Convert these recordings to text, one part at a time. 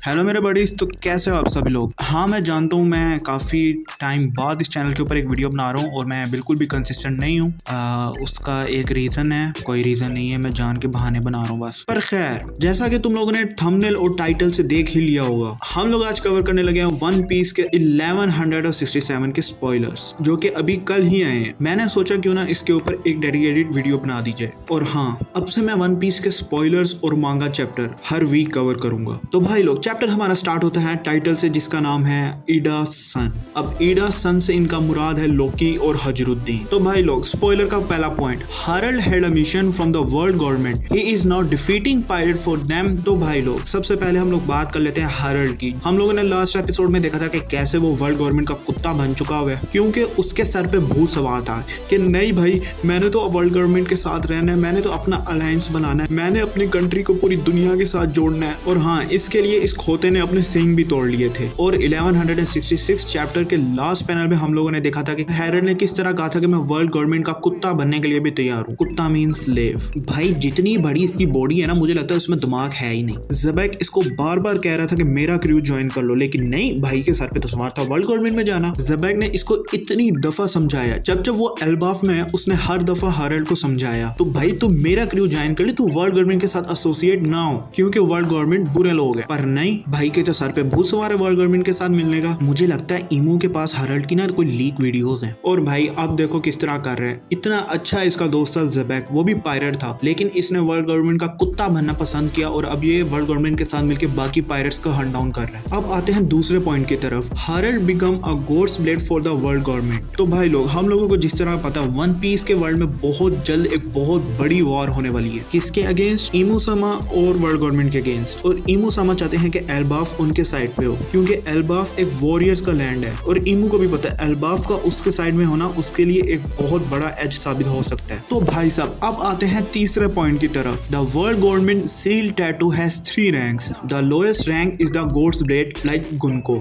Hello मेरे buddies, तो कैसे हो आप सभी लोग। हाँ, मैं जानता हूँ मैं काफ़ी टाइम बाद इस चैनल के ऊपर एक वीडियो बना रहा हूँ और मैं बिल्कुल भी कंसिस्टेंट नहीं हूँ। उसका एक रीज़न है, कोई रीज़न नहीं है, मैं जान के बहाने बना रहा हूँ बस। पर खैर, जैसा कि तुम लोगों ने थंबनेल और टाइटल से देख ही लिया होगा, हम लोग आज कवर करने लगे हैं वन पीस के 1167 के स्पॉयलर्स, जो कि अभी कल ही आए हैं। मैंने सोचा क्यों ना इसके ऊपर एक डेडिकेटेड वीडियो बना दी जाए। और हाँ, अब से मैं वन पीस के स्पॉयलर्स और मांगा चैप्टर हर वीक कवर करूंगा। तो भाई लोग, चैप्टर हमारा स्टार्ट होता है टाइटल से, जिसका नाम है ईडा सन। अब ईडा सन से इनका मुराद है लोकी और हजरुद्दीन। तो भाई लोग, स्पॉइलर का पहला point, Harald had a mission from the world government, he is not defeating pirate for them. तो भाई लोग, सबसे पहले हम लोग बात कर लेते हैं हारल्ड की। हम लोगों ने लास्ट एपिसोड में देखा था कि कैसे वो वर्ल्ड गवर्नमेंट का कुत्ता बन चुका हुआ है, क्योंकि उसके सर पे भूत सवार था कि नहीं भाई, मैंने तो वर्ल्ड गवर्नमेंट के साथ रहना है, मैंने तो अपना अलायंस बनाना है, मैंने अपनी कंट्री को पूरी दुनिया के साथ जोड़ना है। और हाँ, इसके लिए इस खोते ने अपने सिंग भी तोड़ लिए थे। और 1166 चैप्टर के लास्ट पैनल में हम लोगों ने देखा था कि हैरल्ड ने किस तरह कहा था कि मैं वर्ल्ड गवर्नमेंट का कुत्ता बनने के लिए भी तैयार हूँ। कुत्ता मीन स्लेव। भाई, जितनी बड़ी इसकी बॉडी है ना, मुझे लगता है उसमें दिमाग है ही नहीं। ज़बैक इसको बार बार कह रहा था कि मेरा क्रू ज्वाइन कर लो, लेकिन नहीं, भाई के सर पे तो सवार था वर्ल्ड गवर्नमेंट में जाना। ज़बैक ने इसको इतनी दफा समझाया, जब वो एल्बाफ में है उसने हर दफा हैरल्ड को समझाया, तो भाई तू मेरा क्रू ज्वाइन कर ले, तू वर्ल्ड गवर्नमेंट के साथ एसोसिएट ना हो, क्योंकि वर्ल्ड गवर्नमेंट बुरे लोग हैं। पर नहीं, भाई के तो सर पे भूत सवार है वर्ल्ड गवर्नमेंट के साथ मिलने का। मुझे लगता है ईमो के पास हैरल्ड की ना कोई लीक वीडियोस हैं। और भाई अब देखो किस तरह कर रहे हैं। इतना अच्छा इसका दोस्त था ज़बैक, वो भी पायरेट था, लेकिन इसने वर्ल्ड गवर्नमेंट का कुत्ता बनना पसंद किया और अब ये वर्ल्ड गवर्नमेंट के साथ मिलकर बाकी पायरेट्स को हंट डाउन कर रहे हैं। अब आते हैं दूसरे पॉइंट की तरफ, Harold become a God's blade for the world government. तो भाई लोग, हम लोगों को जिस तरह पता है वन पीस के वर्ल्ड में बहुत जल्द एक बहुत बड़ी वॉर होने वाली है। किसके अगेंस्ट? इमू समा और वर्ल्ड गवर्नमेंट के अगेंस्ट। और इमू समा चाहते हैं कि एल्बाफ उनके साइड पे हो, क्योंकि एल्बाफ एक वॉरियर्स का लैंड है और इमू को भी पता है एल्बाफ का उसके साइड में होना उसके लिए एक बहुत बड़ा एज साबित हो सकता है। तो भाई साहब, अब आते हैं तीसरे पॉइंट की तरफ। The world government seal tattoo has 3 ranks. The lowest rank is the gods blade like Gunko,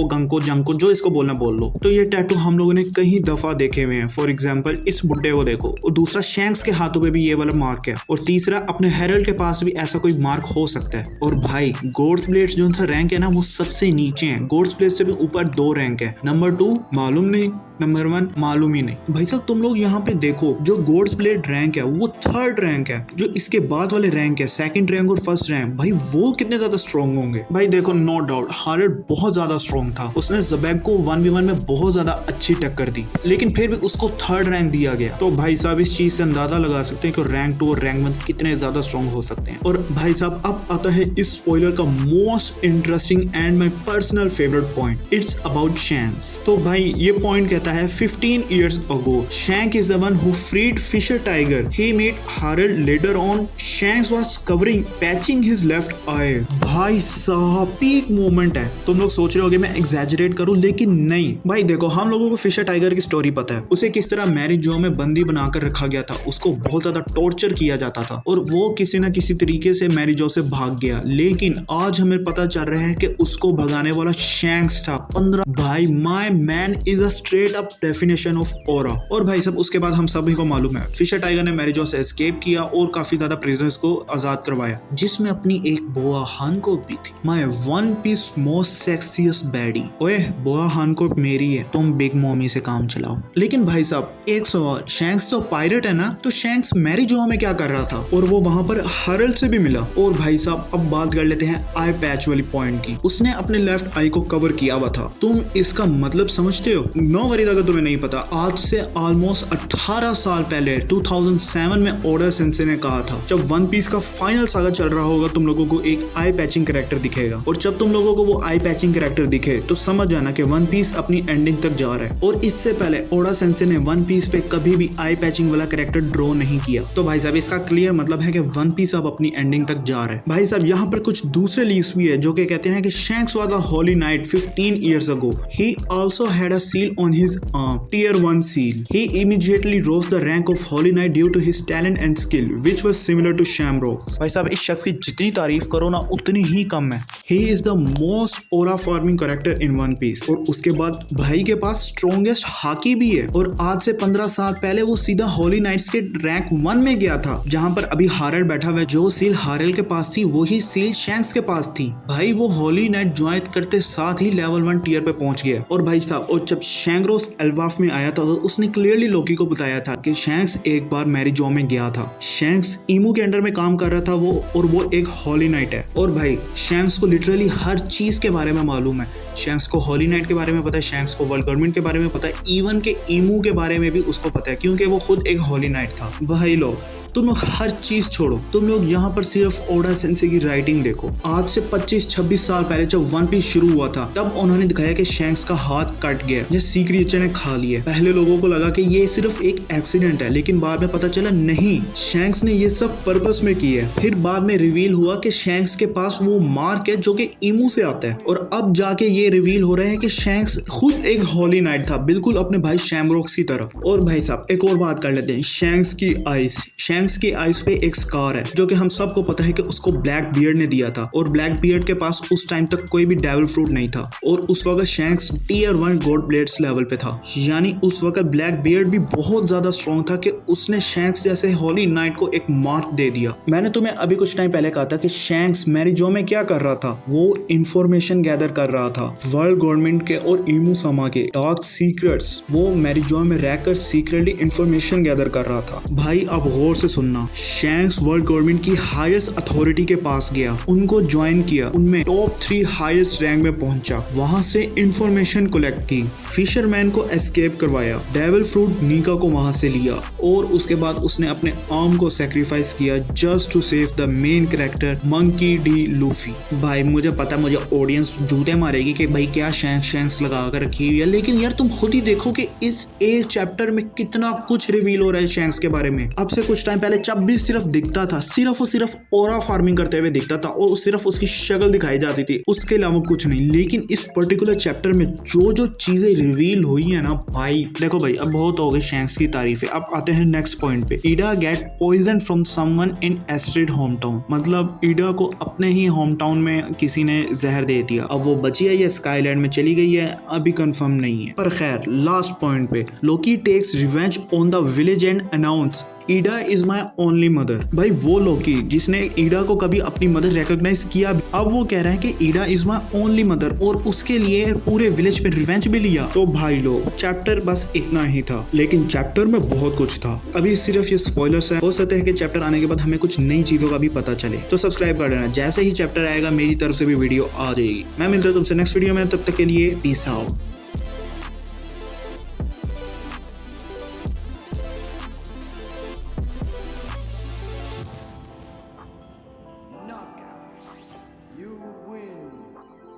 Ganko, Junko, जो इसको बोलना बोल लो। तो ये टैटू हम लोगों ने कई दफा देखे हुए हैं। फॉर एग्जाम्पल, इस बुड्ढे को देखो, और दूसरा शैंक्स के हाथों पे भी ये वाला मार्क है, और तीसरा अपने हैरल्ड के पास भी ऐसा कोई मार्क हो सकता है। और भाई, गॉड्स ब्लेड जो सा रैंक है ना, वो सबसे नीचे है। गॉड्स ब्लेड से भी ऊपर 2 रैंक है, नंबर 2 मालूम नहीं, नंबर 1 मालूम ही नहीं। भाई साहब, तुम लोग यहाँ पे देखो, जो गॉड्स ब्लेड रैंक है वो 3rd रैंक है। जो इसके बाद वाले रैंक है 2nd रैंक और 1st रैंक, भाई वो कितने ज्यादा स्ट्रॉन्ग होंगे। भाई देखो, नो डाउट हैरल्ड बहुत ज्यादा स्ट्रॉन्ग था, उसने ज़बैक को 1v1 में बहुत ज्यादा अच्छी टक्कर दी, लेकिन फिर भी उसको 3rd रैंक दिया गया। तो भाई साहब, इस चीज से अंदाजा लगा सकते हैं कि रैंक 2 और रैंक 1 कितने ज्यादा स्ट्रॉन्ग हो सकते हैं। और भाई साहब, अब आता है इस स्पॉइलर का most interesting and my personal favourite point, it's about shanks. तो भाई ये पॉइंट कहता है 15 years ago, Shanks is the one who freed Fisher Tiger. He met Harold later on. Shanks was covering, patching his left eye. भाई साहब, peak moment है। तुम लोग सोच रहे होगे मैं एग्जैजरेट करूं, लेकिन नहीं। भाई देखो, हम लोगों को फिशर टाइगर की स्टोरी पता है, उसे किस तरह मैरी जो में बंदी बनाकर रखा गया था, उसको बहुत ज्यादा टॉर्चर किया जाता था और वो किसी न किसी तरीके से मैरी जो से भाग गया। लेकिन आज हमें पता चल रहा है कि उसको भगाने वाला शैंक्स था। 15 भाई, my man is a straight up definition of aura. और भाई साहब, उसके बाद हम सभी को मालूम है फिशर टाइगर ने मैरी जो से एस्केप किया और काफी ज्यादा प्रिजनर्स को आजाद करवाया, जिसमें अपनी एक बोआ हानकॉक भी थी। My one piece most sexiest baddie. ओए, बोआ हानकॉक मेरी है, तुम बिग मॉमी से काम चलाओ। लेकिन भाई साहब, एक सवाल, शैंक्स तो पायरेट है ना, तो शैंक्स मैरी जो में क्या कर रहा था? और वो वहां पर हैरल्ड से भी मिला। और भाई साहब, अब बात कर लेते हैं आई पैच वाली पॉइंट की। उसने अपने लेफ्ट आई को कवर किया हुआ था। तुम इसका मतलब समझते हो? नो वरीज अगर तुम्हें नहीं पता, आज से ऑलमोस्ट 18 साल पहले 2007 में ओडा सेंसे ने कहा था, जब वन पीस का फाइनल सागा चल रहा होगा, तुम लोगों को एक आई पैचिंग कैरेक्टर दिखेगा। और जब तुम लोगों को वो आई पैचिंग कैरेक्टर दिखे, तो समझ जाना कि वन पीस अपनी एंडिंग तक जा रहा है। और इससे पहले ओडा सेंसे ने वन पीस पे कभी भी आई पैचिंग वाला कैरेक्टर ड्रॉ नहीं किया। तो भाई साहब, इसका क्लियर मतलब है कि वन पीस अब अपनी एंडिंग तक जा रहा है। भाई साहब, यहाँ पर कुछ दूसरे लीक्स भी है जो कि कहते हैं कि shanks was a Holi night 15 years ago. He also had a seal on his arm. Tier 1 seal. He immediately rose the rank of Holy Knight due to his talent and skill, which was similar to Shamrock's. भाई साहब, इस शख्स की जितनी तारीफ करो ना उतनी ही कम है. He is the most aura farming character in One Piece. और उसके बाद भाई के पास स्ट्रॉन्गेस्ट हाकी भी है और आज से 15 साल पहले वो सीधा होली नाइट्स के रैंक 1 में गया था, जहां पर अभी हारेल बैठा हुआ है. जो सील हारेल के पास थी वही सील शैंक्स के पास थी. भाई वो होली नाइट ज्वाइन करते साथ ही लेवल 1 टियर पे पहुंच गया. और भाई साहब, और जब शैंक्स एल्बाफ में आया था तो उसने क्लियरली लोकी को बताया था कि शैंक्स एक बार मैरीजो में गया था. शैंक्स ईमू के अंडर में काम कर रहा था वो, और वो एक होली नाइट है. और भाई शैंक्स को लिटरली हर चीज के बारे में मालूम है. शैंक्स को होली नाइट के बारे में पता है, शैंक्स को वर्ल्ड गवर्नमेंट के बारे में पता है, इवन के ईमू के बारे में भी उसको पता है, क्योंकि वो खुद एक होली नाइट था. भाई लोग, तुम लोग हर चीज छोड़ो, तुम लोग यहाँ पर सिर्फ ओडा सेंसे की राइटिंग देखो. आज से 25-26 साल पहले जब वन पीस शुरू हुआ था तब उन्होंने दिखाया कि शैंक्स का हाथ कट गया या सी क्रिएचर ने खा लिया. पहले लोगों को लगा कि ये सिर्फ एक एक्सीडेंट है, लेकिन बाद में पता चला नहीं, शैंक्स ने ये सब पर्पस में किया है. फिर बाद में रिवील हुआ कि शैंक्स के पास वो मार्क है जो कि ईमू से आता है, और अब जाके ये रिवील हो रहा है कि शैंक्स खुद एक होली नाइट था, बिल्कुल अपने भाई शैमरॉक्स की तरह. और भाई साहब, एक और बात कर लेते हैं, शैंक्स की आइस. शैंक्स की आइस पे एक स्कार है जो कि हम सबको पता है कि उसको ब्लैक बियर्ड ने दिया था, और ब्लैक बियर्ड के पास उस टाइम तक कोई भी डेविल फ्रूट नहीं था, और उस वक्त Shanks tier 1 god blades level पे था. यानी उस वक्त ब्लैक बियर्ड भी बहुत ज्यादा स्ट्रॉन्ग था कि उसने शैंक्स जैसे होली नाइट को एक मार्क दे दिया. मैंने तुम्हें अभी कुछ टाइम पहले कहा था कि शैंक्स मैरीजो में क्या कर रहा था, वो इंफॉर्मेशन गैदर कर रहा था वर्ल्ड गवर्नमेंट के और ईमू समा के डार्क सीक्रेट्स. वो मैरीजो में रहकर सीक्रेटली इंफॉर्मेशन गैदर कर रहा था. भाई अब गौर से सुनना, शैंक्स वर्ल्ड गवर्नमेंट की हाईएस्ट अथॉरिटी के पास गया, उनको ज्वाइन किया, उनमें टॉप 3 हाईएस्ट रैंक में पहुंचा, वहां से इंफॉर्मेशन कलेक्ट की, फिशरमैन को एस्केप करवाया, डेविल फ्रूट नीका को वहां से लिया, और उसके बाद उसने अपने आर्म को सैक्रिफाइस किया just to save the main character Monkey D Luffy. भाई मुझे पता, मुझे ऑडियंस जूते मारेगी कि भाई क्या शैंक्स लगा कर रखी हुई है, लेकिन यार तुम खुद ही देखो कि इस एक चैप्टर में कितना कुछ रिवील हो रहा है शैंक्स के बारे में. अब से कुछ टाइम पहले जब भी सिर्फ दिखता था, सिर्फ और सिर्फ ओरा फार्मिंग करते हुए दिखता था, और सिर्फ उसकी शक्ल दिखाई जाती थी, उसके अलावा कुछ नहीं. लेकिन इस पर्टिकुलर चैप्टर में जो जो चीजें रिवील हुई है ना भाई, देखो भाई अब बहुत हो गई शैंक्स की तारीफें. अब आते हैं नेक्स्ट पॉइंट पे. Ida get poison from someone in Astrid hometown. मतलब ईडा को अपने ही होम टाउन में किसी ने जहर दे दिया. अब वो बची है या स्काईलैंड में चली गई है अभी कंफर्म नहीं है, पर खैर लास्ट पॉइंट पे, Loki takes revenge on the village and announce Ida is my only mother. भाई वो लोकी जिसने ईडा को कभी अपनी मदर रिकॉग्नाइज किया, अब वो कह रहा है कि ईडा इज माई ओनली मदर, और उसके लिए पूरे विलेज पे रिवेंज भी लिया. तो भाई लोग, चैप्टर बस इतना ही था, लेकिन चैप्टर में बहुत कुछ था. अभी सिर्फ ये स्पॉयलर्स है, हो सकता है कि चैप्टर आने के बाद हमें कुछ नई चीजों का भी पता चले. तो सब्सक्राइब कर लेना, जैसे ही चैप्टर आएगा मेरी तरफ से भी वीडियो आ जाएगी. मैं मिलता हूं तुमसे नेक्स्ट वीडियो में, तब तक के लिए पीस आउट.